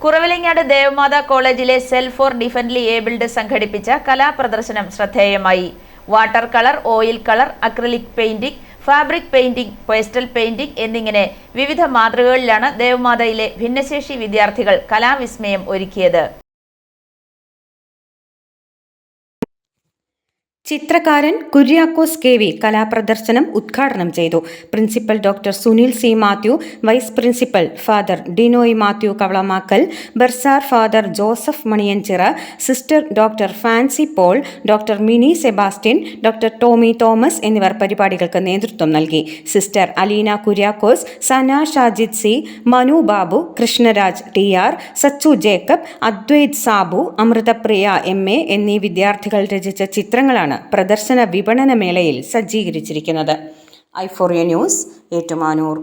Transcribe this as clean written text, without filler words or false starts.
കുറവിലങ്ങാട് ദേവമാതാ കോളേജിലെ self for ഡിഫൻഡ്ലി abled സംഘടിപ്പിച്ച കലാപ്രദർശനം ശ്രദ്ധേയമായി. Water colour, oil colour, acrylic painting, fabric painting, pastel painting എന്നിങ്ങനെ വിവിധ മാതൃകകളിലാണ് ദേവമാതയിലെ ഭിന്നശേഷി വിദ്യാർത്ഥികൾ കലാവിസ്മയം ഒരുക്കിയത്. ചിത്രകാരൻ കുര്യാക്കോസ് കെ.വി. കലാപ്രദർശനം ഉദ്ഘാടനം ചെയ്തു. Principal doctor Sunil C. Mathew, vice principal father Dinoy Mathew Kavalamakkal, bursar father Joseph Maniyanchira, sister doctor Fancy Paul, doctor Mini Sebastian, doctor Tomy Thomas എന്നിവർ പരിപാടികൾക്ക് നേതൃത്വം നൽകി. Sister Aleena Kuriakose, Sana Shajid C, Manu Babu, Krishnaraj TR., Sachu Jacob, Advaith Sabu, Amruthapriya MA. എന്നീ വിദ്യാർത്ഥികൾ രചിച്ച ചിത്രങ്ങളാണ് പ്രദർശന വിപണന മേളയിൽ സജ്ജീകരിച്ചിരിക്കുന്നത്. ഐ4 ന്യൂസ്, ഏറ്റുമാനൂർ.